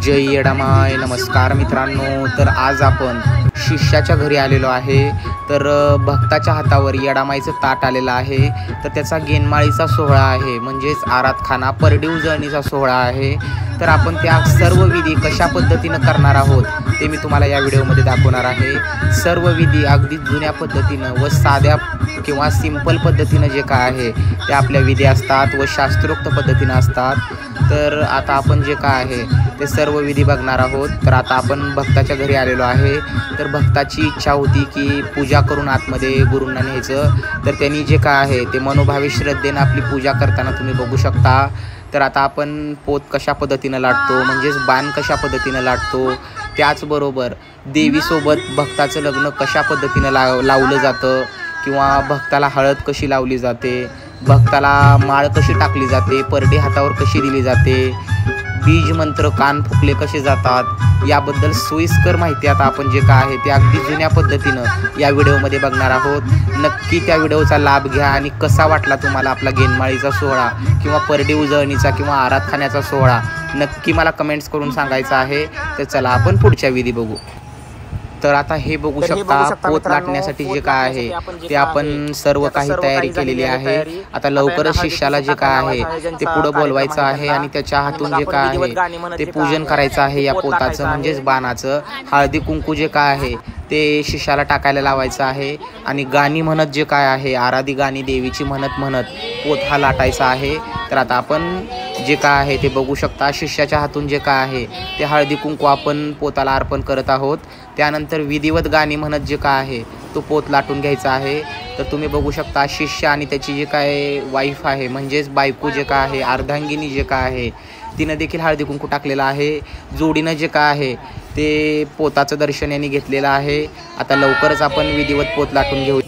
जय येडामाय. नमस्कार मित्रांनो. तर आज आपण शिष्याच्या घरी आलेलो आहे. तर भक्ताच्या हातावर येडामाईचं ताट आलेलं आहे. तर त्याचा गेनमाळीचा सोहळा आहे, म्हणजेच आराधखाना परडी उजळणीचा सोहळा आहे. तर आपण त्या सर्व विधी कशा पद्धतीनं करणार आहोत ते मी तुम्हाला या व्हिडिओमध्ये दाखवणार आहे. सर्व विधी अगदी जुन्या पद्धतीनं व साध्या किंवा सिंपल पद्धतीनं जे काय आहे ते आपल्या विधी असतात व शास्त्रोक्त पद्धतीनं असतात. तर आता आपण जे काय आहे ते सर्व विधी बघणार आहोत. तर आता आपण भक्ताच्या घरी आलेलो आहे. तर भक्ताची इच्छा होती की पूजा करून आतमध्ये गुरूंना न्यायचं. तर त्यांनी जे काय आहे ते मनोभावे श्रद्धेनं आपली पूजा करताना तुम्ही बघू शकता. तर आता आपण पोत कशा पद्धतीनं लाटतो, म्हणजेच बाण कशा पद्धतीनं लाटतो, त्याचबरोबर देवीसोबत भक्ताचं लग्न कशा पद्धतीनं लावलं जातं किंवा भक्ताला हळद कशी लावली जाते, भक्ताला माळ कशी टाकली जाते, परडी हातावर कशी दिली जाते, बीज मंत्र कान फुकले कसे जातात, याबद्दल सोयीस्कर माहिती आता आपण जे काय आहे ते अगदी जुन्या पद्धतीनं या व्हिडिओमध्ये बघणार आहोत. नक्की त्या व्हिडिओचा लाभ घ्या आणि कसा वाटला तुम्हाला आपला गेनमाळीचा सोहळा किंवा परडी उजळणीचा किंवा आराधखान्याचा सोहळा नक्की मला कमेंट्स करून सांगायचं आहे. तर चला आपण पुढच्या विधी बघू. तर आता हे बघू शकता पोत लाटण्यासाठी जे काय आहे ते आपण सर्व काही तयारी केलेली आहे. आता लवकरच शिष्याला जे काय आहे ते पुढे बोलवायचं आहे आणि त्याच्या हातून जे काय आहे ते पूजन करायचं आहे या पोताचं, म्हणजेच बाणाचं. हळदी कुंकू जे काय आहे ते शिष्याला टाकायला लावायचं आहे आणि गाणी म्हणत जे काय आहे आराधी गाणी देवीची म्हणत म्हणत पोत हा लाटायचा आहे. तर आता आपण जे काय आहे ते बघू शकता. शिष्याच्या हातून जे काय आहे ते हळदी कुंकू आपण पोताला अर्पण करत आहोत. त्यानंतर विधिवत गाणी म्हणत जे काय आहे तो पोत लाटून घ्यायचा आहे. तर तुम्ही बघू शकता शिष्य आणि त्याची जे काय वाईफ आहे, म्हणजेच बायको जे काय आहे, अर्धांगिनी जे काय आहे, तिनं देखील हळदी कुंकू टाकलेलं आहे. जोडीनं जे काय आहे ते पोताचं दर्शन यांनी घेतलेलं आहे. आता लवकरच आपण विधिवत पोत लाटून घेऊ.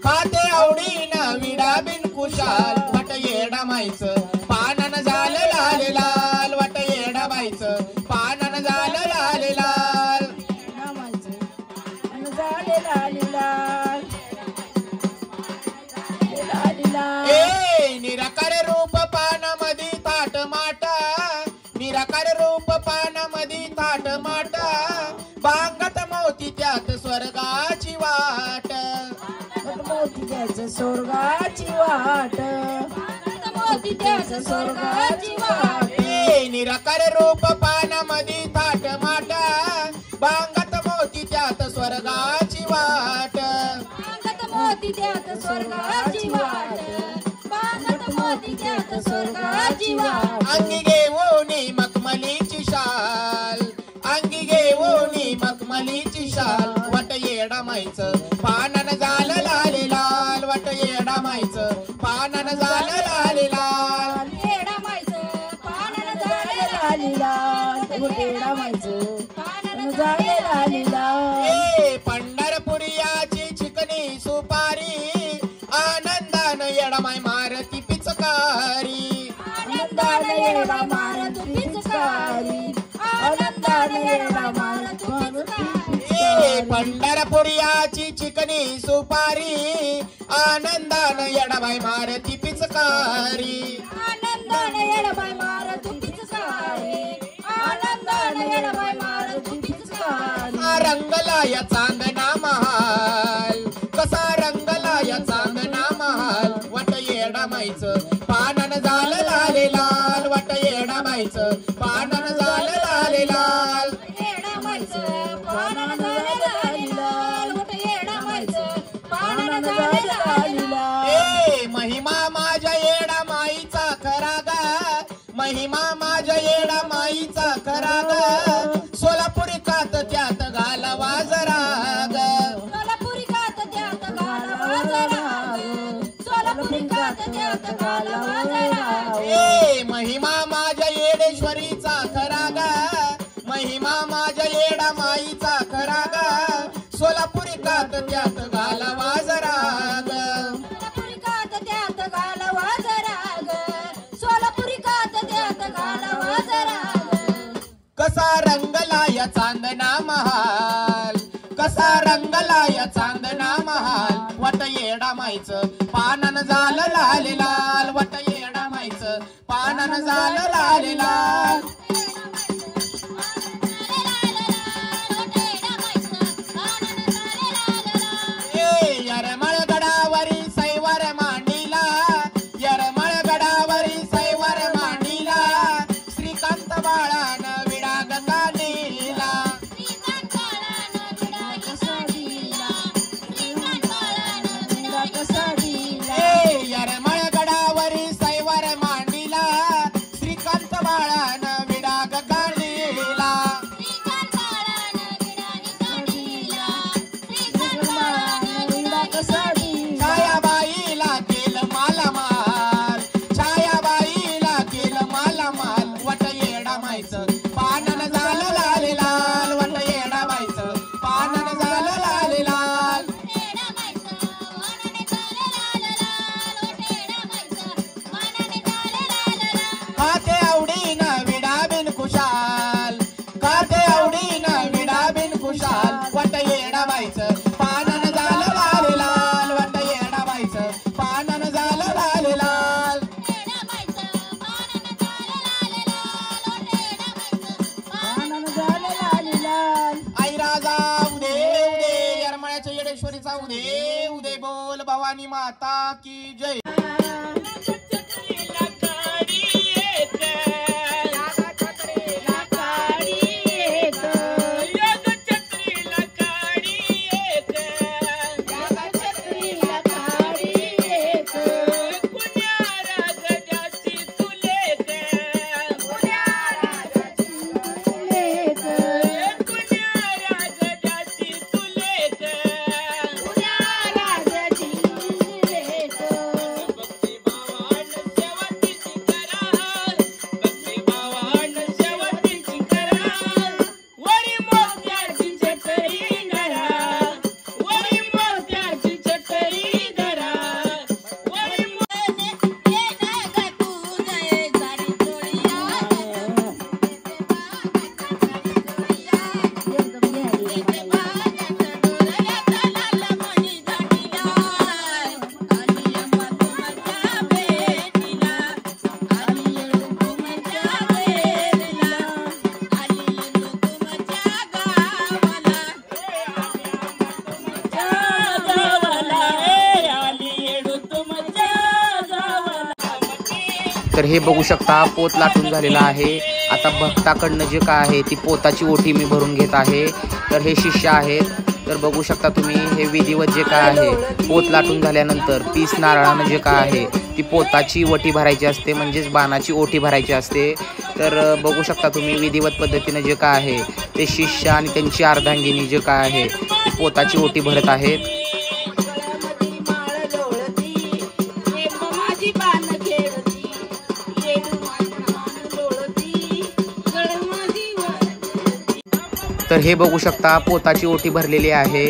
खाते आवडीनं विडा बिन कुशाल, वाट येडामाईचं पानानं झालं लाल लाल, वाट येडामाईचं पानानं झालं लाल लाल, ए निराकार रूप पानामधी थाट माटा, निराकार रूप पानामधी थाट माटा, बांगत मोती त्यात स्वर्गाची वाट, मोती त्याच स्वर्गाची वाट, मोती त्याच स्वर्गाची वाट, निराकार रूप पानामधी थाट माटा, बांगत मोती त्यात स्वर्गाची वाट, बांगत मोती त्यात स्वर्गाची वाट, बांगत मोती त्यात स्वर्गाची वाट, अंगी घेऊनी मखमलीची शाल, अंगी घेऊनी मखमलीची शाल, वाट येडामाईचं पानानं झालं लाल लाल, वाट येडामाईचं पानानं झालं लाल लाल, येडामाईचं पानानं झालं लाल लाल, येडामाईचं पानानं झालं लाल लाल, पंढरपुरियाची चिकनी सुपारी आन आनंदाने येडा मार तू पिचकारी, आनंदाने येडा मार तू पिचकारी. पंढरपुरियाची चिकनी सुपारी, आनंदाने येडाबाई मारती पिचकारी, आनंदाने येडाबाई मार तू पिचकारी, आनंदाने येडाबाई मार तू पिचकारी. रंगला या चांदणा महाल, कसा रंगला या चांदणा महाल, वट येडाबाईचं पानन झालं लाले लाल, वट येडाबाईचं पानन झालं लाले लाल, येडाबाईचं पानन झालं लाले लाल, वट येडाबाईचं पानन झालं लाले लाल. ए महिमा माझ्या येडामाईचा खरा गा, महिमा माझ्या येडामाईचा खरा गा, सोलापुरी कात त्यात घालवा जरा ग, सोलापुरी कात त्यात घालवा जरा ग, सोलापुरी कात त्यात घालवा जरा. ए महिमा माझ्या येडेश्वरीचा खरा गा, महिमा माझ्या येडामाईचा खरा गा, सोलापुरी कात त्यात घालवा जरा ग, सोलापुरी कात त्यात घालवा जरा ग, सोलापुरी कात त्यात घालवा जरा ग. कसा रंगला या चांदणा महाल, कसा रंगला या चांदणा महाल, वट येडामाईचं पानन झालं लाले लाल, वट येडामाईचं पानन झालं लाले लाल. यरमळ गडावरी सैवर मांडीला, यरमळ गडावरी सैवर मांडीला, श्रीकांत बाळान विडाग काढीला, यरमळ गडावरी सैवर मांडीला, श्रीकांत बाळान विडाग काढीला, छायाबाईला केलं मालामाल, छायाबाईला केलं मालामाल, वट येडामाईचं पानन झालं लाले लाल, वट येडामाईचं पानन झालं लाले लाल. खाते आवडीनं विडा बिन खुशाल, खाते आवडीनं विडा बिन खुशाल, वट येडामाईचं पानन झालं लाले लाल, वट येडामाईचं पानन झालं लाले लाल. आई राजा उदे उदे, यरमळ्याच्या येडेश्वरीचा उदे उदे, बोल भवानी माता की जय. तर हे बघू शकता पोत लाटून झालेला आहे. आता भक्ताकडनं जे काय आहे ती पोताची ओटी मी भरून घेत आहे. तर हे शिष्य आहेत. तर बघू शकता तुम्ही हे विधिवत जे काय आहे पोत लाटून झाल्यानंतर 30 नारळानं जे काय आहे ती पोताची ओटी भरायची असते, म्हणजेच बाणाची ओटी भरायची असते. तर बघू शकता तुम्ही विधिवत पद्धतीने जे काय आहे ते शिष्य आणि त्यांची अर्धांगिनी जे काय आहे ती पोताची ओटी भरत आहेत. तर हे बघू शकता पोताची ओटी भरलेली आहे.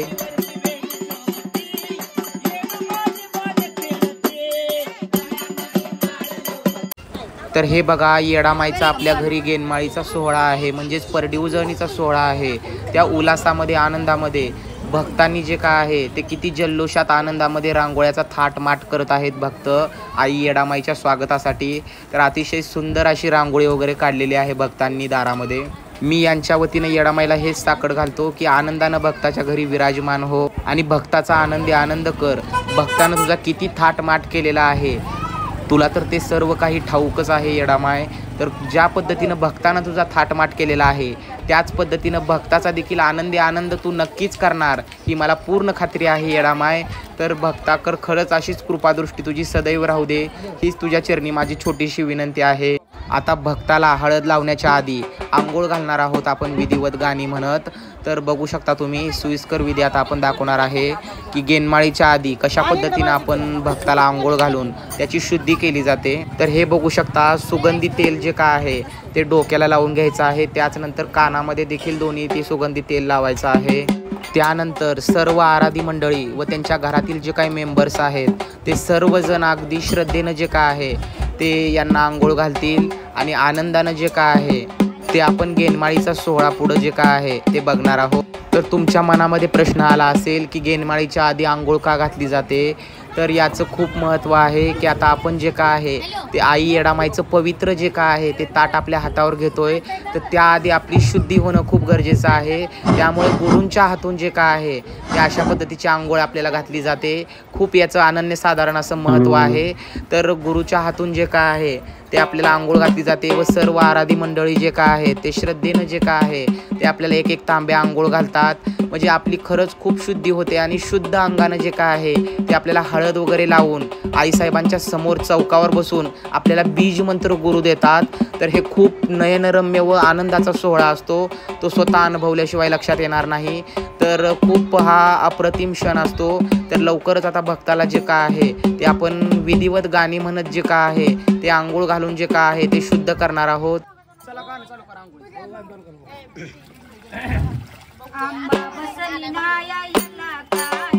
तर हे बघा येडामाईचा आपल्या घरी गेनमाळीचा सोहळा आहे, म्हणजेच परडी उजळणीचा सोहळा आहे. त्या उल्हासामध्ये आनंदामध्ये भक्तांनी जे काय आहे ते किती जल्लोषात आनंदामध्ये रांगोळ्याचा थाटमाट करत आहेत भक्त आई येडामाईच्या स्वागतासाठी. तर अतिशय सुंदर अशी रांगोळी वगैरे काढलेली आहे भक्तांनी दारामध्ये. मी यांच्या वतीने येडामाईला हेच साकड घालतो की आनंदानं भक्ताच्या घरी विराजमान हो आणि भक्ताचा आनंदी आनंद कर. भक्तानं तुझा किती थाटमाट केलेला आहे तुला तर ते सर्व काही ठाऊकच आहे येडामाय. तर ज्या पद्धतीनं भक्तानं तुझा थाटमाट केलेला आहे त्याच पद्धतीनं भक्ताचा देखील आनंदी आनंद तू नक्कीच करणार ही मला पूर्ण खात्री आहे येडामाय. तर भक्ताकर खरंच अशीच कृपादृष्टी तुझी सदैव राहू दे हीच तुझ्या चरणी माझी छोटीशी विनंती आहे. आता भक्ताला हळद लावण्याच्या आधी आंघोळ घालणार आहोत आपण विधिवत गाणी म्हणत. तर बघू शकता तुम्ही सोयीस्कर विधी आता आपण दाखवणार आहे की गेनमाळीच्या आधी कशा पद्धतीनं आपण भक्ताला आंघोळ घालून त्याची शुद्धी केली जाते. तर हे बघू शकता सुगंधी तेल जे काय आहे ते डोक्याला लावून घ्यायचं आहे. त्याचनंतर कानामध्ये देखील दोन्ही ते सुगंधी तेल लावायचं आहे. त्यानंतर सर्व आराधी मंडळी व त्यांच्या घरातील जे काही मेंबर्स आहेत ते सर्वजण अगदी श्रद्धेनं जे काय आहे ते यांना आंघोळ घालतील आणि आनंदानं जे काय आहे ते आपण गेनमाळीचा सोहळा पुढं जे काय आहे ते बघणार आहोत. तर तुमच्या मनामध्ये प्रश्न आला असेल की गेनमाळीच्या आधी आंघोळ का घातली जाते. तर याचं खूप महत्त्व आहे की आता आपण जे काय आहे ते आई येडामाईचं पवित्र जे काय आहे ते ताट आपल्या हातावर घेतोय तर त्याआधी आपली शुद्धी होणं खूप गरजेचं आहे. त्यामुळे गुरूंच्या हातून जे काय आहे ते अशा पद्धतीची आंघोळ आपल्याला घातली जाते. खूप याचं अनन्यसाधारण असं महत्त्व आहे. तर गुरुच्या हातून जे काय आहे ते आपल्याला आंघोळ घातली जाते व सर्व आराधी मंडळी जे काय आहे ते श्रद्धेनं जे काय आहे ते आपल्याला एक एक तांब्या आंघोळ घालतात. म्हणजे आपली खरंच खूप शुद्धी होते आणि शुद्ध अंगानं जे काय आहे ते आपल्याला हळद वगैरे लावून आईसाहेबांच्या समोर चौकावर बसून आपल्याला बीज मंत्र गुरु देतात. तर हे खूप नयनरम्य व आनंदाचा सोहळा असतो. तो स्वतः अनुभवल्याशिवाय लक्षात येणार नाही. तर खूप हा अप्रतिम क्षण असतो. तर लवकरच आता भक्ताला जे काय आहे ते आपण विधिवत गाणी म्हणत जे काय आहे ते आंघोळ घालून जे काय आहे ते शुद्ध करणार आहोत. आंबा बसली नाया याला काय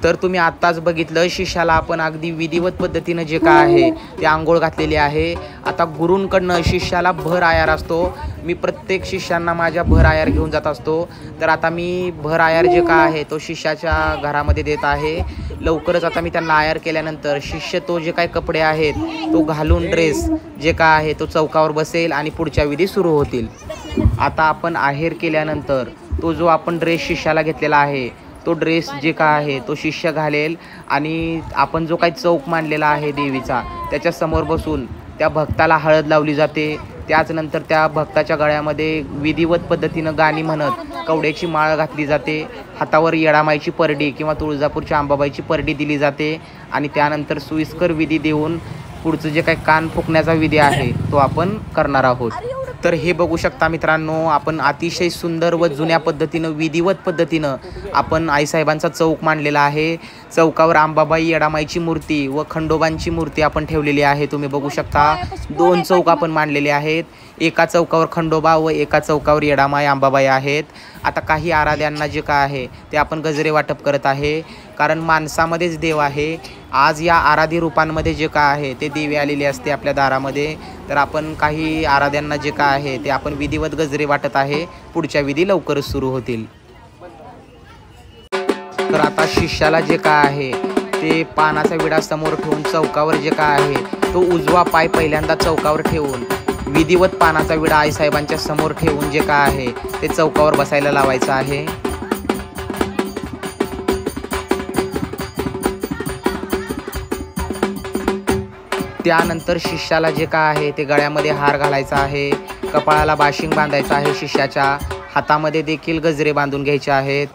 तर तुम्ही आत्ताच बघितलं शिष्याला आपण अगदी विधिवत पद्धतीनं जे काय आहे ते आंघोळ घातलेली आहे. आता गुरूंकडनं शिष्याला भर आयार असतो. मी प्रत्येक शिष्यांना माझ्या भर आयार घेऊन जात असतो. तर आता मी भर आयार जे काय आहे तो शिष्याच्या घरामध्ये देत आहे. लवकरच आता मी त्यांना आयार केल्यानंतर शिष्य तो जे काही कपडे आहेत तो घालून ड्रेस जे काय आहे तो चौकावर बसेल आणि पुढच्या विधी सुरू होतील. आता आपण आहेर केल्यानंतर तो जो आपण ड्रेस शिष्याला घेतलेला आहे तो ड्रेस जे काय आहे तो शिष्य घालेल आणि आपण जो काही चौक मांडलेला आहे देवीचा त्याच्या समोर बसून त्या भक्ताला हळद लावली जाते. त्याचनंतर त्या भक्ताच्या गळ्यामध्ये विधिवत पद्धतीनं गाणी म्हणत कवड्याची माळ घातली जाते. हातावर येडामाईची परडी किंवा तुळजापूरच्या अंबाबाईची परडी दिली जाते आणि त्यानंतर सुईस्कर विधी देऊन पुढचं जे काही कान फुकण्याचा विधी आहे तो आपण करणार आहोत. तर हे बघू शकता मित्रांनो, आपण अतिशय सुंदर व जुन्या पद्धतीनं विधिवत पद्धतीनं आपण आईसाहेबांचा चौक मांडलेला आहे. चौकावर अंबाबाई येडामाईची मूर्ती व खंडोबांची मूर्ती आपण ठेवलेली आहे. तुम्ही बघू शकता 2 चौक आपण मांडलेले आहेत. एका चौकावर खंडोबा व एका चौकावर येडामाई अंबाबाई आहेत. आता काही आराध्यांना जे काय आहे ते आपण गजरे वाटप करत आहे, कारण माणसामध्येच देव आहे. आज या आराधी रूपांमध्ये जे काय आहे ते देवी आलेली असते आपल्या दारामध्ये. तर आपण काही आराध्यांना जे काय आहे ते आपण विधिवत गजरे वाटत आहे. पुढच्या विधी लवकरच सुरू होतील. तर आता शिष्याला जे काय आहे ते पानाचा विडा समोर ठेवून चौकावर जे काय आहे तो उजवा पाय पहिल्यांदा चौकावर ठेवून विधिवत पानाचा विडा आईसाहेबांच्या समोर ठेवून जे काय आहे ते चौकावर बसायला लावायचं आहे. त्यानंतर शिष्याला जे काय आहे ते गळ्यामध्ये हार घालायचा आहे, कपाळाला बाशिंग बांधायचा आहे, शिष्याच्या हातामध्ये देखील गजरे बांधून घ्यायचे आहेत.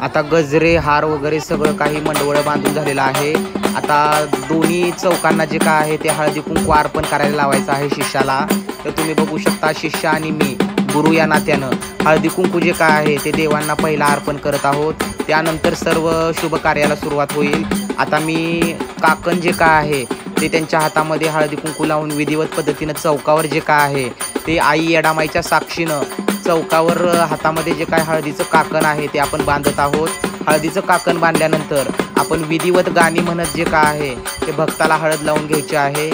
आता गजरे हार वगैरे सगळं काही मंडवळं बांधून झालेलं आहे. आता दोन्ही चौकांना जे काय आहे ते हळदी कुंकू अर्पण करायला लावायचं आहे शिष्याला. तर तुम्ही बघू शकता शिष्य आणि मी गुरु या नात्यानं हळदी कुंकू जे काय आहे ते देवांना पहिला अर्पण करत आहोत. त्यानंतर सर्व शुभ कार्याला सुरुवात होईल. आता मी काकण जे काय आहे ते त्यांच्या हातामध्ये हळदी कुंकू लावून विधिवत पद्धतीनं चौकावर जे काय आहे ते आई येडामाईच्या साक्षीनं चौकावर हातामध्ये जे काय हळदीचं काकण आहे ते आपण बांधत आहोत. हळदीचं काकण बांधल्यानंतर आपण विधिवत गाणी म्हणत जे काय आहे ते भक्ताला हळद लावून घ्यायचे आहे.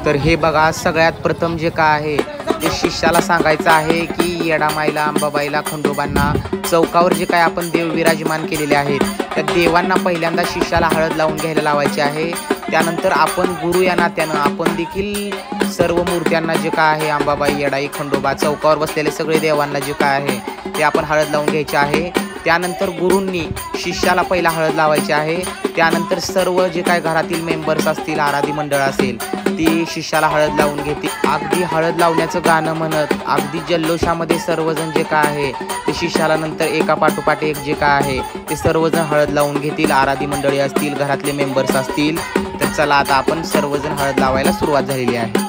तर हे बघा, सगळ्यात प्रथम जे काय आहे ते शिष्याला सांगायचं आहे की येडामाईला, अंबाबाईला, खंडोबांना चौकावर जे काय आपण देव विराजमान केलेले आहेत त्या देवांना पहिल्यांदा शिष्याला हळद लावून घ्यायला लावायचे आहे. त्यानंतर आपण गुरु या नात्यानं आपण देखील सर्व मूर्त्यांना जे काय आहे अंबाबाई, येडाई, खंडोबा चौकावर बसलेले सगळे देवांना जे काय आहे ते आपण हळद लावून घ्यायचे आहे. त्यानंतर गुरूंनी शिष्याला पहिला हळद लावायची आहे. त्यानंतर सर्व जे काय घरातील मेंबर्स असतील, आराधी मंडळ असेल ती शिष्याला हळद लावून घेतील. अगदी हळद लावण्याचं गाणं म्हणत अगदी जल्लोषामध्ये सर्वजण जे काय आहे ते शिष्याला नंतर एका पाठोपाठ एक जे काय आहे ते सर्वजण हळद लावून घेतील. आराधी मंडळी असतील, घरातले मेंबर्स असतील. तर चला आता आपण सर्वजण हळद लावायला सुरुवात झालेली आहे.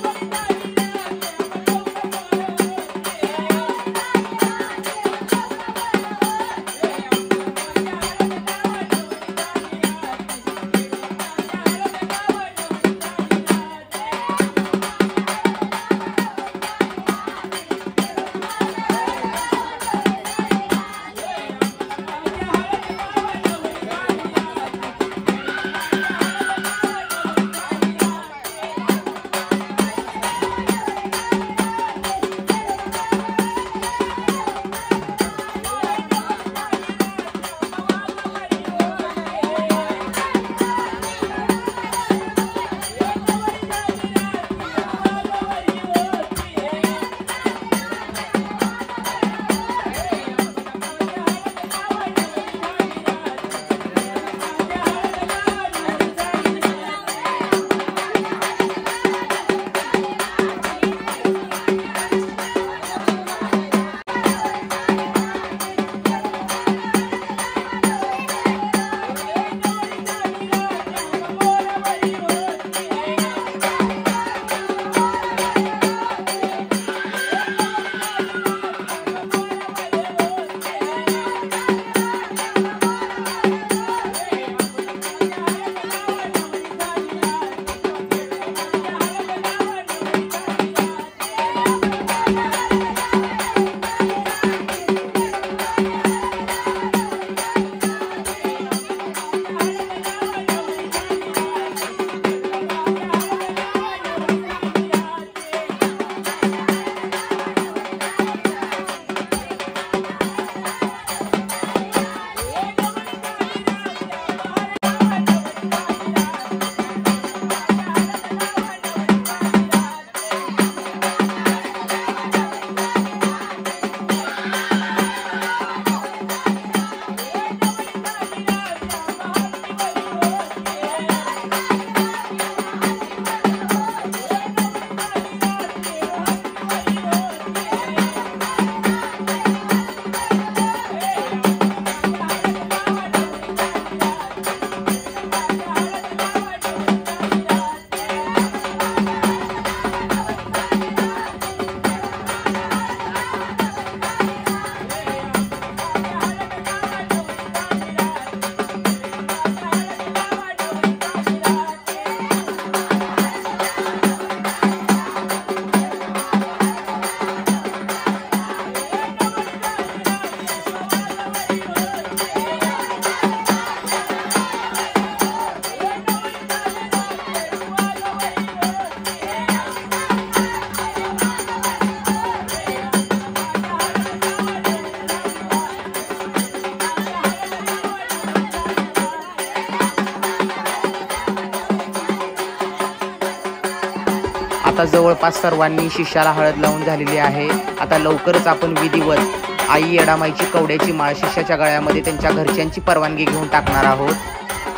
आता जवळपास सर्वांनी शिष्याला हळद लावून झालेली आहे. आता लवकरच आपण विधिवत आई येडामाईची कवड्याची माळ शिष्याच्या गळ्यामध्ये त्यांच्या घरच्यांची परवानगी घेऊन टाकणार आहोत.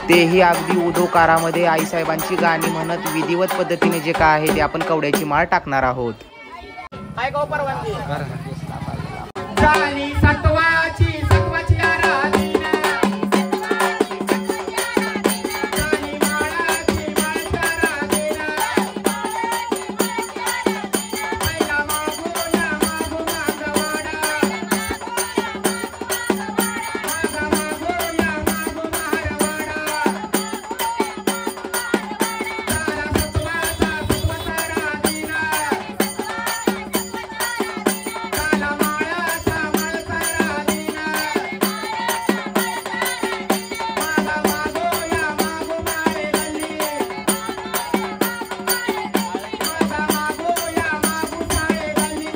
तेही अगदी उदोकारामध्ये आईसाहेबांची गाणी म्हणत विधिवत पद्धतीने जे काय आहे ते आपण कवड्याची माळ टाकणार आहोत. काय गो परवानगी झाली सत्वाची आराधना झाली माळाची माळसारा देना पहिला मागोया मागो मागवाडा मागा मागोया मागो मारवाडा झाला सत्वाचा सत्वसारा देना झाला माळाचा माळसारा देना मागा मागोया मागो माळे गल्ली मागा मागोया मागो साळे गल्ली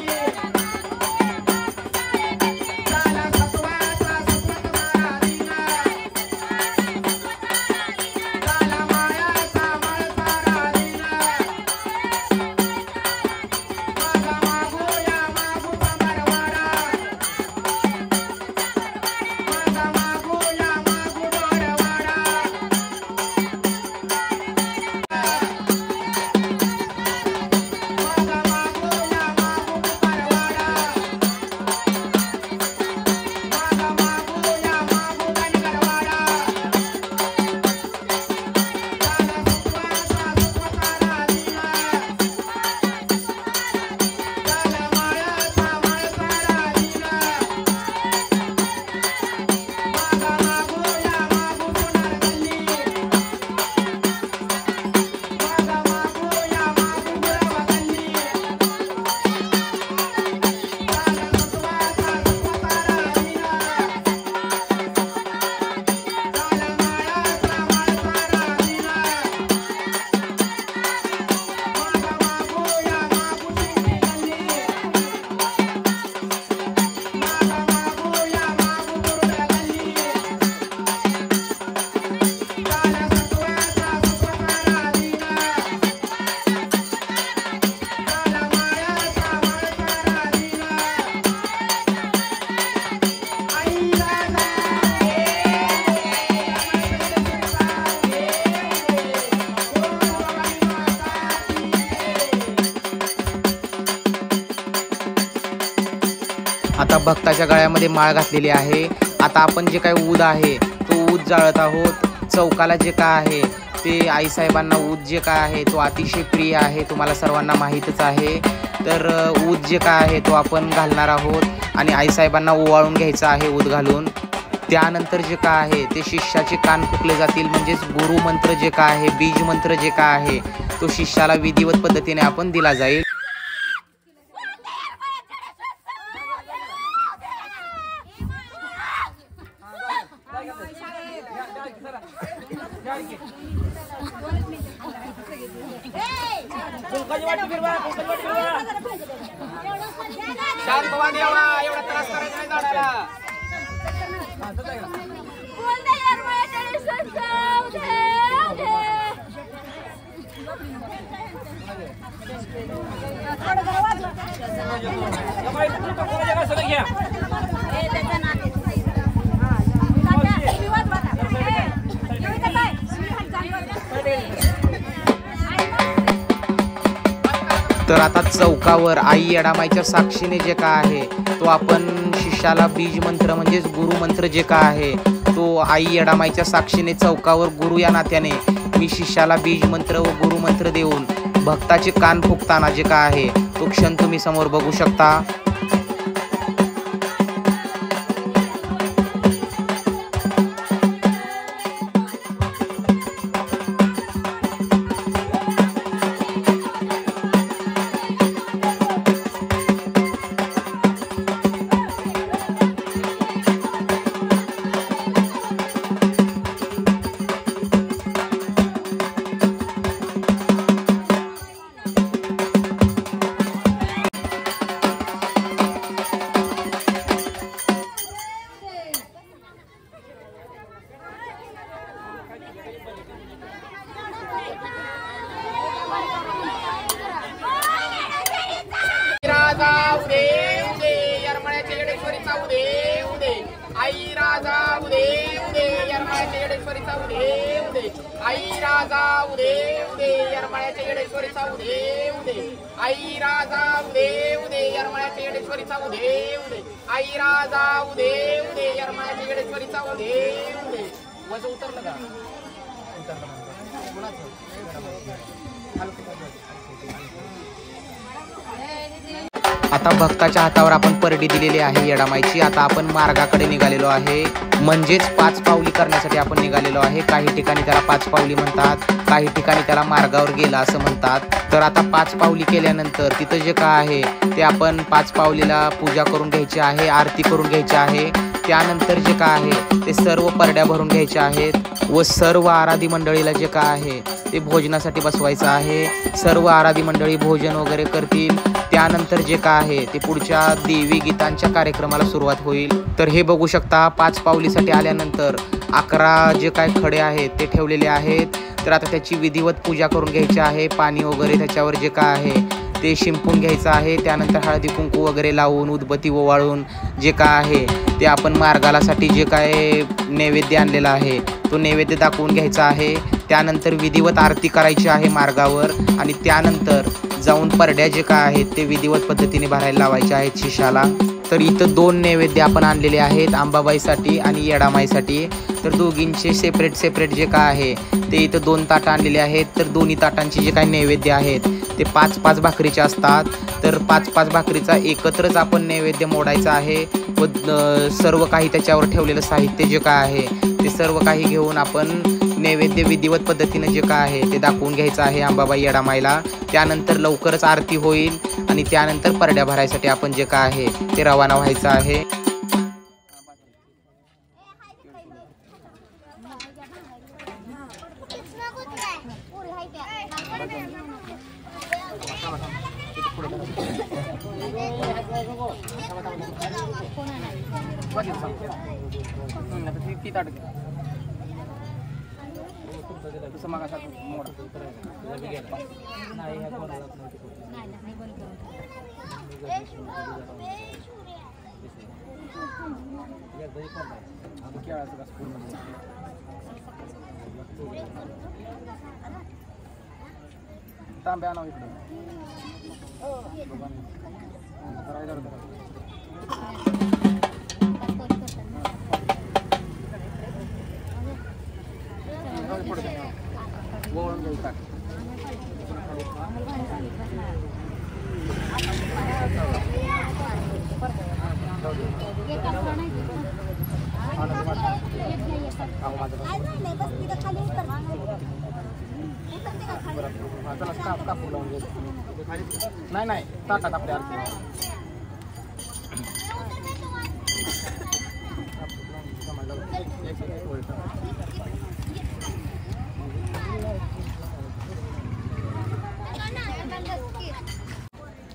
झाला सत्वाचा सत्वसारा देना झाला माळाचा माळसारा देना मागा मागोया मागो मारवाडा मागा मागोया मागो मारवाडा मागा मागोया मागो मारवाडा मागा मागोया मागो गणगरवाडा झाला सत्वाचा सत्वसारा देना झाला माळाचा माळसारा देना मागा मागोया मागो सोनार गल्ली मागा मागोया मागो गुरव गल्ली झाला सत्वाचा सत्वसारा देना झाला माळाचा माळसारा देना मागा मागोया मागो शिंदे गल्ली मागा मागोया मागो गुरुड गल्ली झाला सत्वाचा सत्वसारा देना झाला माळाचा माळसारा देना आई राजा आता भक्ताच्या गळ्यामध्ये माळ घातलेली आहे. आता आपण जे काही ऊद आहे तो ऊद जाळत आहोत. चौकाला जे काय आहे ते आईसाहेबांना ऊद जे काय आहे तो अतिशय प्रिय आहे, तुम्हाला सर्वांना माहीतच आहे. तर ऊद जे काय आहे तो आपण घालणार आहोत आणि आईसाहेबांना ओवाळून घ्यायचं आहे ऊद घालून. त्यानंतर जे काय आहे ते शिष्याचे कान फुकले जातील, म्हणजेच गुरुमंत्र जे काय आहे, बीज मंत्र जे काय आहे तो शिष्याला विधिवत पद्धतीने आपण दिला जाईल. शांत व्हा देवा, एवढा त्रास करायचा नाही झाडाला. तर आता चौकावर आई येडामाईच्या साक्षीने जे काय आहे तो आपण शिष्याला बीज मंत्र म्हणजेच गुरुमंत्र जे काय आहे तो आई येडामाईच्या साक्षीने चौकावर गुरु या नात्याने मी शिष्याला बीज मंत्र व गुरुमंत्र देऊन भक्ताचे कान फुकताना जे काय आहे तो क्षण तुम्ही समोर बघू शकता. येडेश्वरीचा उदे उदे आई राजा उदे उदे येरमाळ्याच्या येडेश्वरीचा उदे उदे आई राजा उदे उदे येरमाळ्याच्या येडेश्वरीचा उदे उदे आई राजा उदे उदे येरमाळ्याच्या येडेश्वरीचा उदे उदे वज उतरलं का उतरलं आता भक्ताच्या हातावर आपण परडी दिलेली आहे येडामाईची. आता आपण मार्गाकडे निघालेलो आहे, म्हणजेच 5 पावली करण्यासाठी आपण निघालेलो आहे. काही ठिकाणी त्याला 5 पावली म्हणतात, काही ठिकाणी त्याला मार्गावर गेला असं म्हणतात. तर आता 5 पावली केल्यानंतर तिथं जे काय आहे ते आपण 5 पावलीला पूजा करून घ्यायची आहे, आरती करून घ्यायची आहे. त्यानंतर जे काय आहे ते सर्व परड्या भरून घ्यायच्या आहेत व सर्व आराधी मंडळीला जे काय आहे ते भोजनासाठी बसवायचं आहे. सर्व आराधी मंडळी भोजन वगैरे करतील. त्यानंतर जे काय आहे ते पुढच्या देवी गीतांच्या कार्यक्रमाला सुरुवात होईल. तर हे बघू शकता 5 पावलीसाठी आल्यानंतर 11 जे काय खडे आहेत ते ठेवलेले आहेत. तर आता त्याची विधिवत पूजा करून घ्यायची आहे. पाणी वगैरे त्याच्यावर जे काय आहे ते शिंपून घ्यायचं आहे. त्यानंतर हळदी कुंकू वगैरे लावून उदबत्ती ओवाळून जे काय आहे ते आपण मार्गालासाठी जे काय नैवेद्य आणलेला आहे तो नैवेद्य दाखवून घ्यायचा आहे. त्यानंतर विधिवत आरती करायची आहे मार्गावर आणि त्यानंतर जाऊन परड्या जे काय आहेत ते विधिवत पद्धतीने भरायला लावायचे आहेत शिशाला. तर इथं 2 नैवेद्य आपण आणलेले आहेत, अंबाबाईसाठी आणि येडामाईसाठी. तर दोघींचे सेपरेट जे काय आहे ते इथं 2 ताटं आणलेले आहेत. तर दोन्ही ताटांचे जे काही नैवेद्य आहेत ते 5-5 भाकरीचे असतात. तर 5-5 भाकरीचा एकत्रच आपण नैवेद्य मोडायचा आहे व सर्व काही त्याच्यावर ठेवलेलं साहित्य जे काय आहे ते सर्व काही घेऊन आपण नैवेद्य विधिवत पद्धतीने जे काय आहे ते दाखवून घ्यायचं आहे अंबाबाई येडामाईला. त्यानंतर लवकरच आरती होईल आणि त्यानंतर परड्या भरायसाठी आपण जे काय आहे ते रवाना व्हायचं आहे. तांब्या आणा इकडे. नाही नाही ताटात आपल्या आरती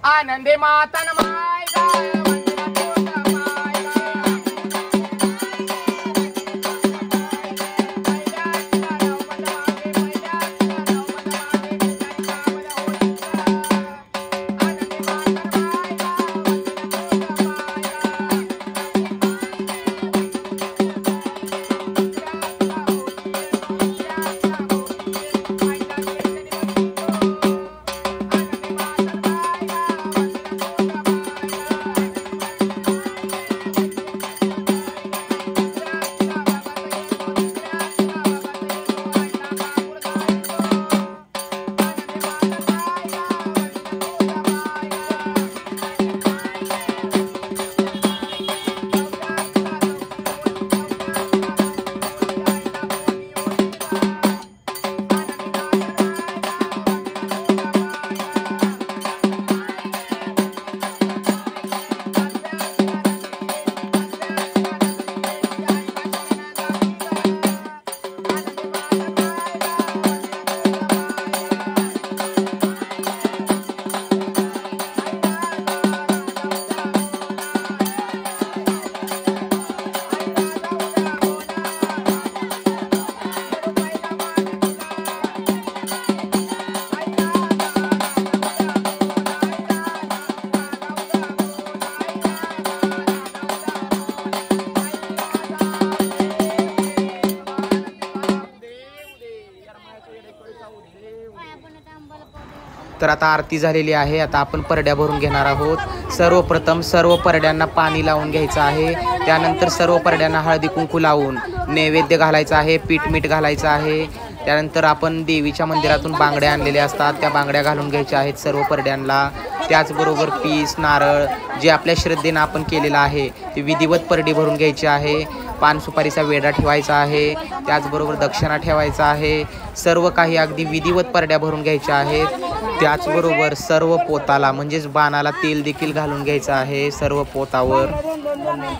आनंदे माता नमाय तर आता आरती झालेली आहे. आता आपण परड्या भरून घेणार आहोत. सर्वप्रथम सर्व परड्यांना पाणी लावून घ्यायचं आहे. त्यानंतर सर्व परड्यांना हळदी कुंकू लावून नैवेद्य घालायचं आहे, पीठ मीठ घालायचं आहे. त्यानंतर आपण देवीच्या मंदिरातून बांगड्या आणलेल्या असतात, त्या बांगड्या घालून घ्यायच्या आहेत सर्व परड्यांना. त्याचबरोबर पीस नारळ जे आपल्या श्रद्धेनं आपण केलेलं आहे ते विधिवत परडी भरून घ्यायची आहे. पान सुपारीचा वेढा ठेवायचा आहे, त्याचबरोबर दक्षिणा ठेवायचा आहे. सर्व काही अगदी विधिवत परड्या भरून घ्यायच्या आहेत. त्याचबरोबर सर्व पोताला म्हणजेच बाणाला तेल देखील घालून घ्यायचं आहे सर्व पोतावर.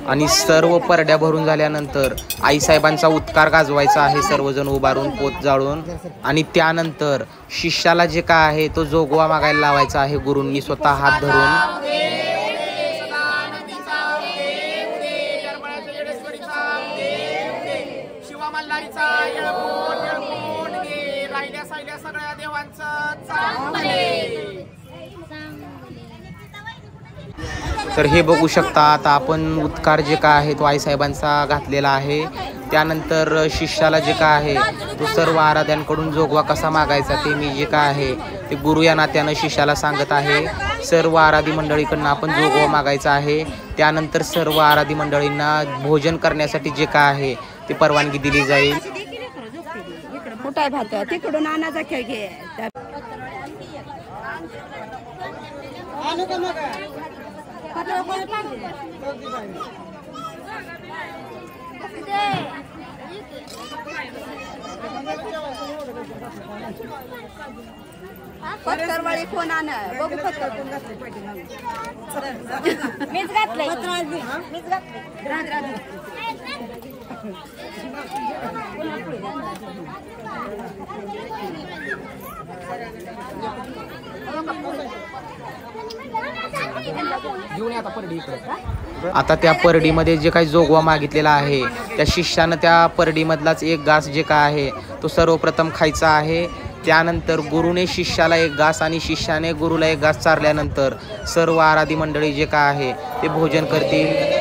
आणि सर्व परड्या भरून झाल्यानंतर आईसाहेबांचा उद्गार गाजवायचा आहे सर्वजण उभारून पोत जाळून. आणि त्यानंतर शिष्याला जे काय आहे तो जोगवा मागायला लावायचा आहे गुरूंनी स्वतः हात धरून. सगळ्या देवांचं तर हे बघू शकता आता आपण उद्गार जे काय आहे तो आईसाहेबांचा घातलेला आहे. त्यानंतर शिष्याला जे काय आहे तो सर्व आराध्यांकडून जोगवा कसा मागायचा ते मी जे काय आहे ते गुरु या नात्यानं शिष्याला सांगत आहे. सर्व आराधी मंडळीकडनं आपण जोगवा मागायचा आहे. त्यानंतर सर्व आराधी मंडळींना भोजन करण्यासाठी जे काय आहे ते परवानगी दिली जाईल. कुठे भात तिकडून आणायचा खेळ घे. पत्तरवाळी कोण आण बघू पत्तर कोण घातले मीच घातलंय मीच घातले. आता त्या परडीमध्ये जे काही जोगवा मागितलेला आहे त्या शिष्यानं त्या परडीमधलाच एक घास जे काय आहे तो सर्वप्रथम खायचा आहे. त्यानंतर गुरुने शिष्याला एक घास आणि शिष्याने गुरुला एक घास चारल्यानंतर सर्व आराधी मंडळी जे काय आहे ते भोजन करतील.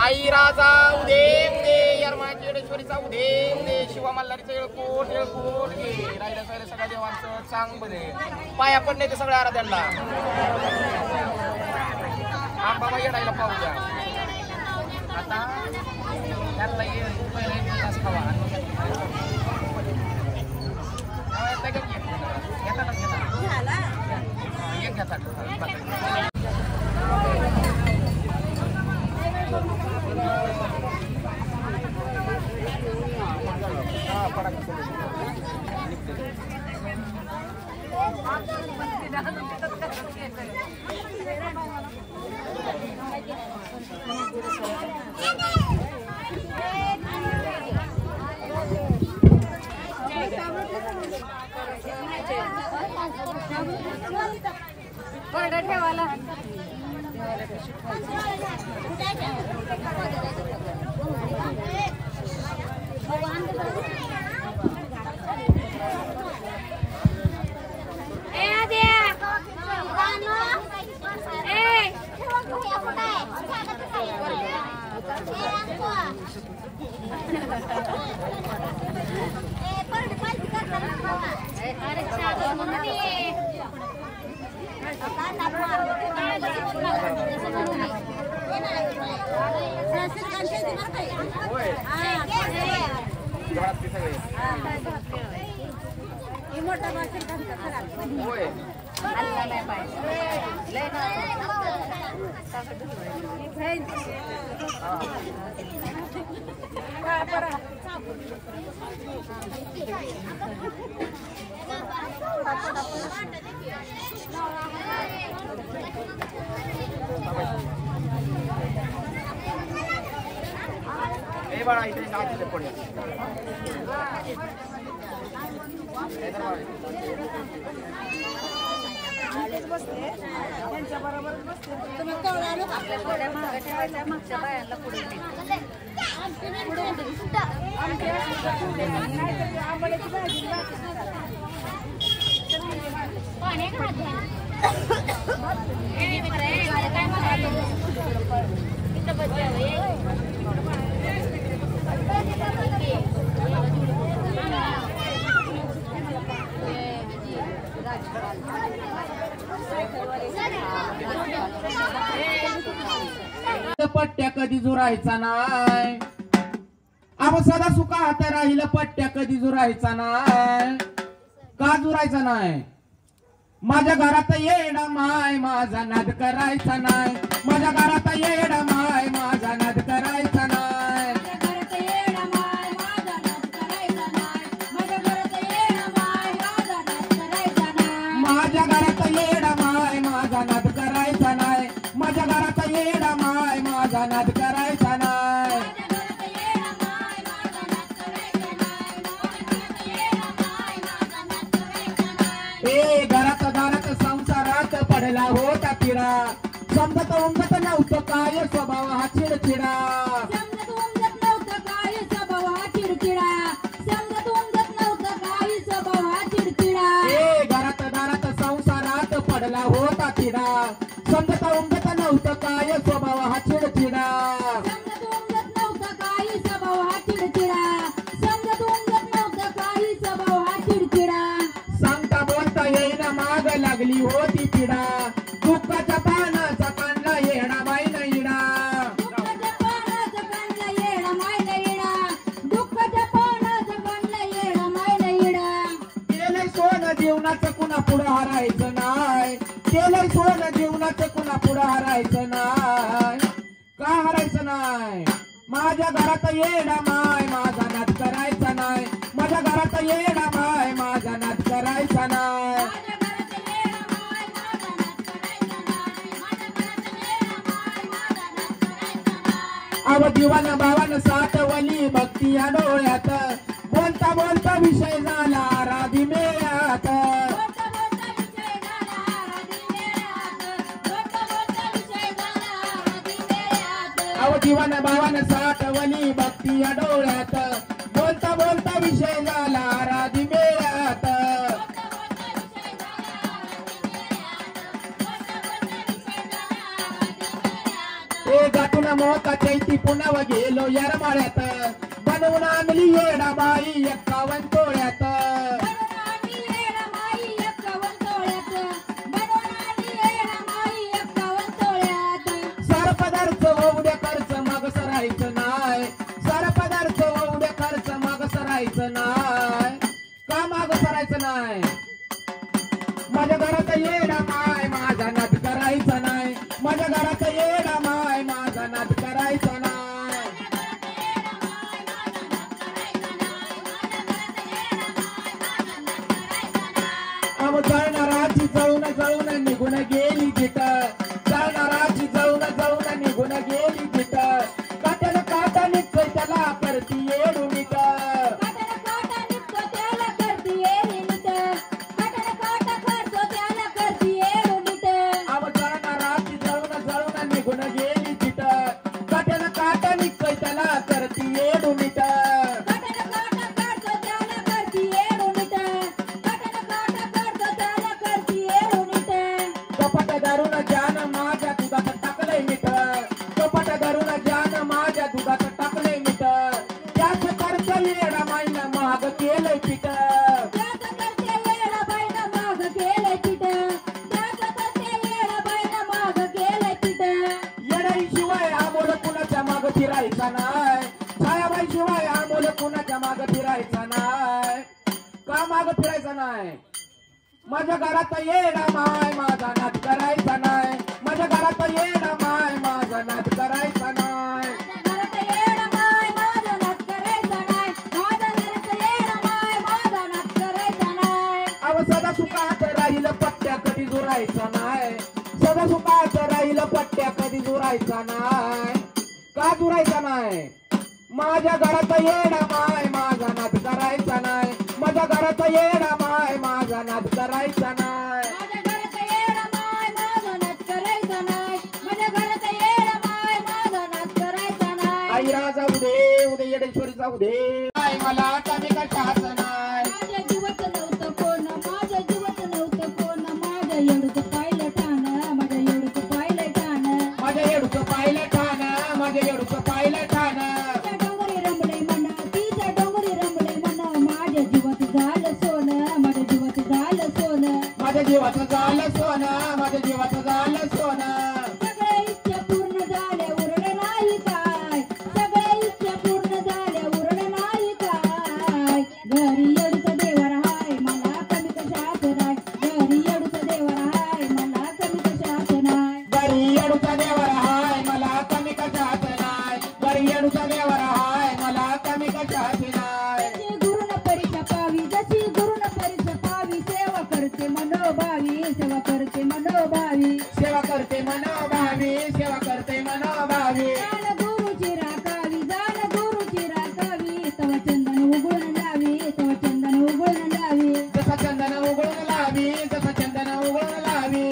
आई राजा उदे उदे यरमाची येडेश्वरीचा उदे उदे शिवा मल्हारीचं येळकोट येळकोट घे राहिलं सगळं सगळ्या देवांचं चांग बरे पाया पडणे ते सगळ्या आराध्यांना आंबाबा येडायला पाहू द्या. आता त्यातला पहिला तास खावा एक घेतात. बाळा इथे नाच पडे बसते त्यांच्या बरोबर बसते तुम्ही कळलं आपल्या थोड्या मागे ठेवायच्या मागच्या बायांना पुढे आंबोळ्याची भाजी काय पट्ट्या कधी जुरायचा नाही, आपण सदा सुखात राहील पट्ट्या कधी जुरायचा नाही. का जुरायचा नाही? माझ्या घरात येडा माय माझा नाद करायचा नाही, माझ्या घरात येडा माय माझा नाद करायचा नाही. माझ्या घरात येडा माय माझा नाद करायचा नाही, माझ्या घरात येडा माय माझा नाद करायचा नाही. ए घरात घरात संसारात पडला होता तिडा, समजत उमजत नव्हतं काय स्वभाव हा चिडचिडा. ए घरात घरात संसारात पडला होता तिडा, समजत उमजत नव्हतं काय स्वभाव हा चिडचिडा. सांगता बोलता येईना माग लागली होती पिढा, दुःखाच्या पानाचा कांडला येडा बाई इडा. केलंय सोनं जीवनाचं कुणा पुढं हरायचं नाही, केलंय सोनं जीवनाचं कुणा पुढं हरायचं नाही. का हरायचं नाही? माझ्या घरात येडा माय माझा नाद करायचा नाही, माझ्या घरात येडा माय माझा नाद करायचा नाही. अव दिवान भावान साठवली भक्ती या डोळ्यात, बोलता बोलता विषय झाला राधी मेळ्यात. अव दिवान भावान साठवली भक्ती या डोळ्यात, बोलता बोलता विषय झाला राधी मेळ्यात. ए गाठून मोका चैती पुन्हा गेलो येरमाळ्यात, बनवून आणली येडा बाई 51 तोळ्यात. सार पदार्थ उद्या खर्च मग सरायचं नाही, सार पदार्थ उद्या खर्च मग सरायचं नाही. का माग सरायचं नाही? माझ्या घरात येडा माय माझा नाद करायचा नाही, माझ्या घरात येडा माय माझा नाद करायचा नाही. अव जळणाराची जळून जळून निघून गेली जिट, जळणाराची जळून जळून निघून गेली जिट. काट्याला काटा निघतोय त्याला करती येडू नीट. अव जळणाराची जळून जळून निघून गेली जिट, काट्याला काटा निघतोय त्याला करती येडू नीट. कपट धरून जान माझ्या दुधात टाकलंय मीठ, कपट धरून जान माझ्या दुधात टाकलंय मीठ. त्याच करत येडा माईनं महाग केलंय पीठ. येडाई शिवाय आमोल कुणाच्या माग फिरायचा नाही, छायाबाई शिवाय आमोल कुणाच्या माग फिरायचा नाही. का माग फिरायचा नाही? माझ्या घरात येडा माय माझा नाद करायचा नाही, माझ्या घरात येडा माय माझा नाद करायचा नाही. अव सदा सुखात राहील पट्ट्या कधी जुरायचा नाही, सदा सुखात राहील पट्ट्या कधी जुरायचा नाही. का जुरायचा नाही? माझ्या घरात येडा माय माझा नाद करायचा नाही, माझ्या घरात येडा माय माझा नाद करायचा नाही. आई राजा उदे उदे येडेश्वरी जाऊ दे, मला आता मी कशाच नाही. माझ्या जीवत नव्हतं कोण, माझ्या जीवत नव्हतं कोण, माझ्या एवढं पाहिलं ठाण, माझ्या एवढं पाहिलं ठाण, माझ्या एवढं पाहिलं ठाण, माझ्या एवढं पाहिलं ठाण. डोंगरी रमले मनात, माझ्या जीवाचं झालं सोनं सगळ्या इच्छा पूर्ण झाल्या उरलं नाही काय सगळ्या इच्छा पूर्ण झाल्या उरलं नाही काय घरी येडूचा देवर हाय मला कमी कशात नाही घरी येडूचा देवर हाय मला कमी कशात नाही घरी येडूचा देवर हाय मला कमी कशात नाही घरी येडूचा देवर हाय मला कमी कशात नाही जशी गुरुन परीक्षा पावी जशी गुरुन परीक्षा पावी सेवा करते मनोभावी सेवा करते मनोभावी सेवा करते मनोभावी सेवा करते मनोभावी जाण गुरुची राखावी जाण गुरुची राखावी तव चंदन उगळून लावी तव चंदन उगळून लावी जसा चंदन उगळून लावी जसा चंदन उगळून लावी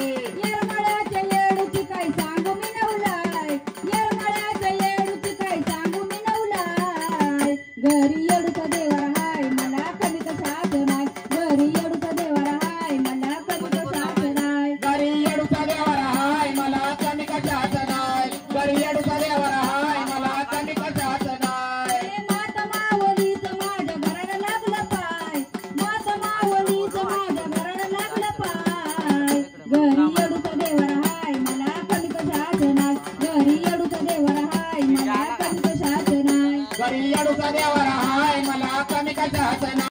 येरमाळ्याच्या येडूची काय सांगू मी नवलाय येरमाळ्याच्या येडूची काय सांगू मी नवलाय घरी येडूचा देवर हाय मला कमी कशात नाही घरी येडूचा देवर हाय मला कमी कशात नाही घरी येडूचा देवर हाय मला कमी कशात नाही घरी येडूचा देवर हाय मला कमी कशात नाही ए माता मावलीच माझ्या घराला लागलं पाय माता मावलीच माझ्या घराला लागलं पाय घरी येडूचा देवर हाय मला कमी कशात नाही घरी येडूचा देवर हाय मला कमी कशात नाही घरी येडूचा देवर हाय मला कमी कशात नाही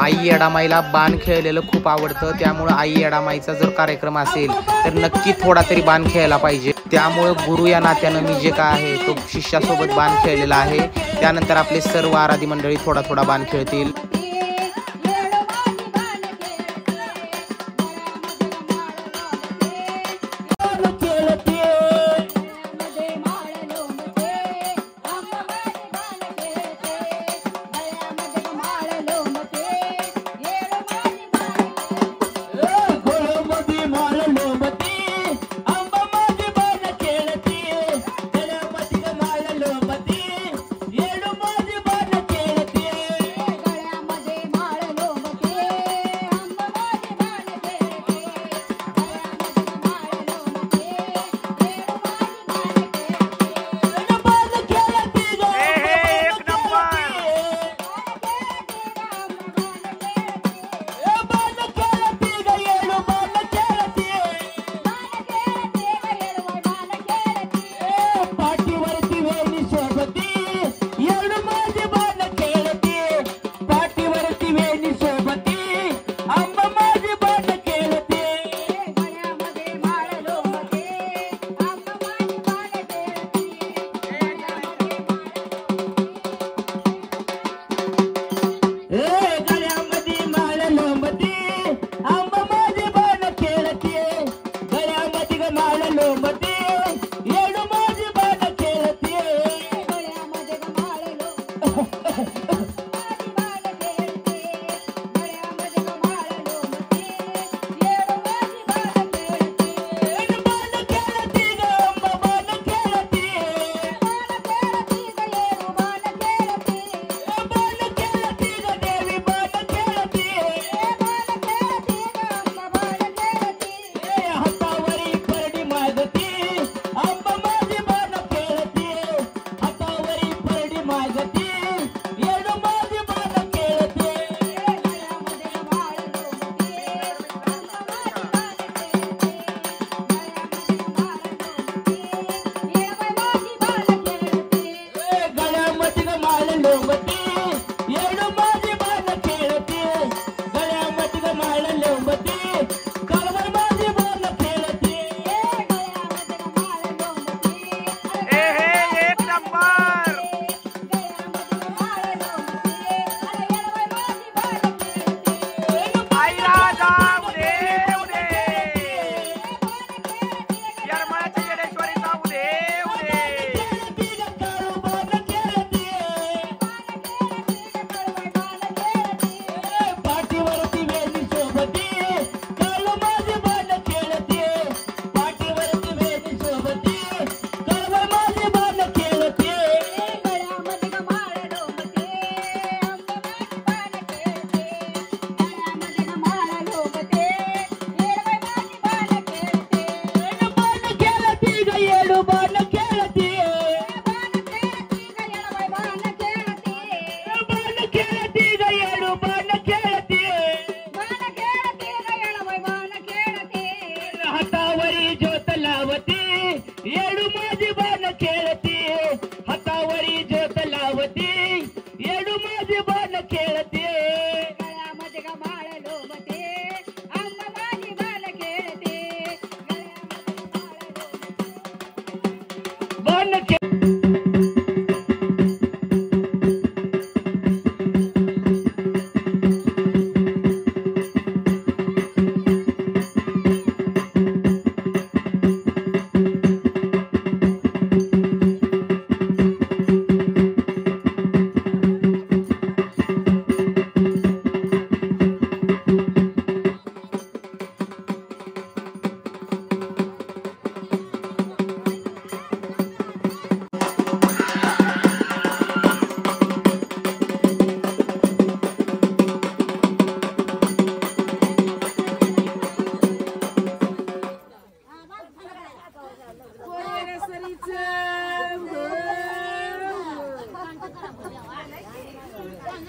आई येडामाईला बाण खेळलेलं खूप आवडतं, त्यामुळे आई येडामाईचा जर कार्यक्रम असेल तर नक्की थोडा तरी बाण खेळायला पाहिजे. त्यामुळं गुरु या नात्यानं मी जे काय आहे तो शिष्यासोबत बाण खेळलेला आहे. त्यानंतर आपले सर्व आराधी मंडळी थोडा थोडा बाण खेळतील.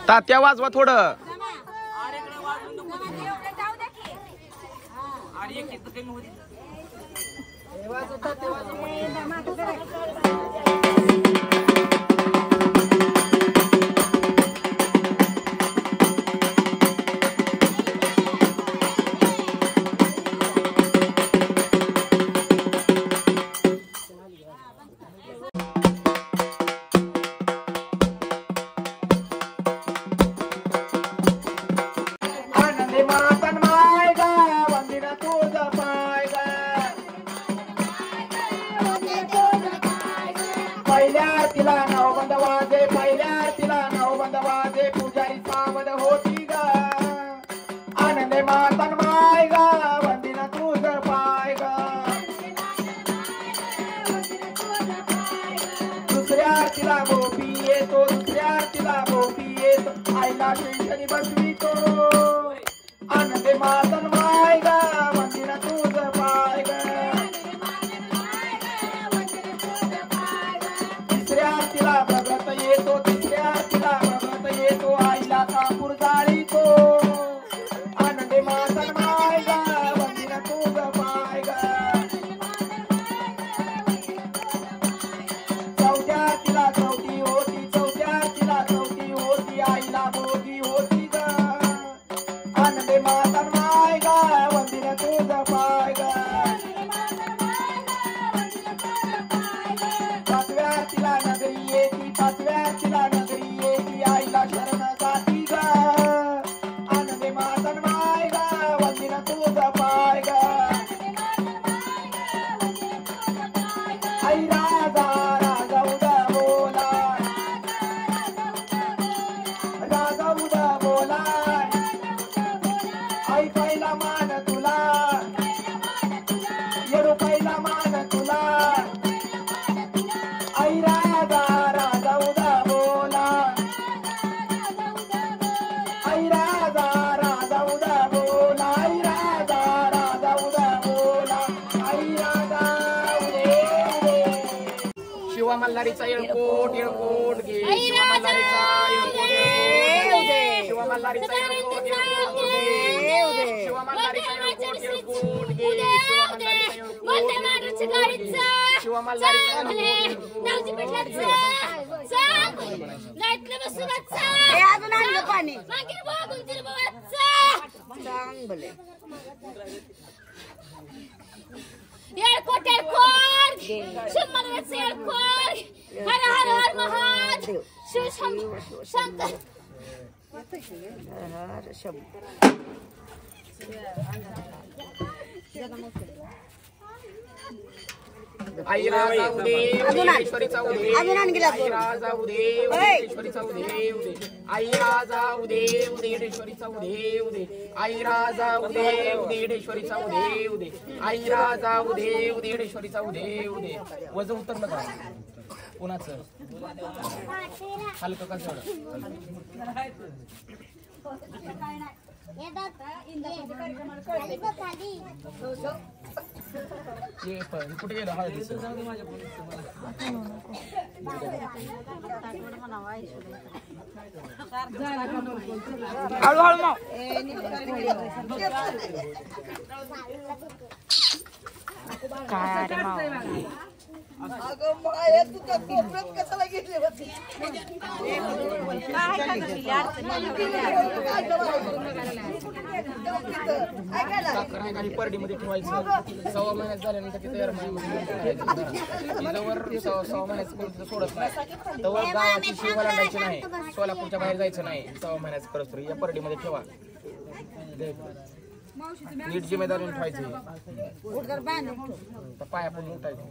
तात्या वाजवा थोडं. दुसऱ्या आरतीला नवबंद वाजे पहिल्या आरतीला नवबंद वाजे पुजारी सावध होती ग आनंदे मातन माय ग वंदिना तुझ पाय ग दुसऱ्या आरतीला गोपी येतो दुसऱ्या आरतीला गोपी येतो आईला पेन्शनी बसवितो आनंदे मातन माय ग वंदिना तुझ पाय ग तिसऱ्या आरतीला भगत येतो तिसऱ्या आरतीला भगत येतो आईला कापूर जाळीतो आनंदे मातन माय ग वंदिना तुझ पाय ग चौथ्या आरतीला चौथी होती चौथ्या आरतीला चौथी होती आईला बोगी होती ग आनंदे मातन माय ग वंदिना तुझ पाय ग पाचव्या आरतीला नगरी येती पाचव्या आरतीला नगरी येती आईला शरण जाती ग आनंदे मातन माय ग वंदिना तुझ पाय ग आई राजा राजा उदा बोला राजा उदा बोला आई पहिला मान तुला येडू पहिला मान तुला आई राजा राजा उदा बोला आई राजा राजा उदा बोला आई राजा राजा उदा बोला आई राजा शिवा मल्हारीचा येळकोट येळकोट घे शिवा मल्हारीचा येळकोट घे शिवा मल्हारीचा येळकोट येळकोट घे शिवा मल्हारीचा येळकोट येळकोट घे शिवा मल्हारीचा येळकोट शिवा मल्हारीचा पाणी येळकोट येळकोट शिव मल्हारीचा येळकोट हर हर हर महादेव शिव शंकर आई राजा उदे ईश्वरीचा उदे आई राजा उदे ईश्वरीचा उदे उदे आई राजा उदे ईश्वरीचा उदे उदे आई राजा उदे ईश्वरीचा उदे उदे आई राजा उदे ईश्वरीचा उदे उदे वजन उतरलं का कोणाचं हलकं का जड कुठे गेलं हळदीचं हळूहळू काय रे माव परडीमध्ये ठेवायचं 6 महिन्यात झाल्यानंतर तिथे 13 महिन्यावर 6 महिन्याचं सोडत नाही तवर गावाची शिव लांडायची नाही सोलापूरच्या बाहेर जायचं नाही 6 महिन्याचं परस्पर या परडीमध्ये ठेवा नीट जिम्मेदारीने ठेवायचं पाया पण उठायचं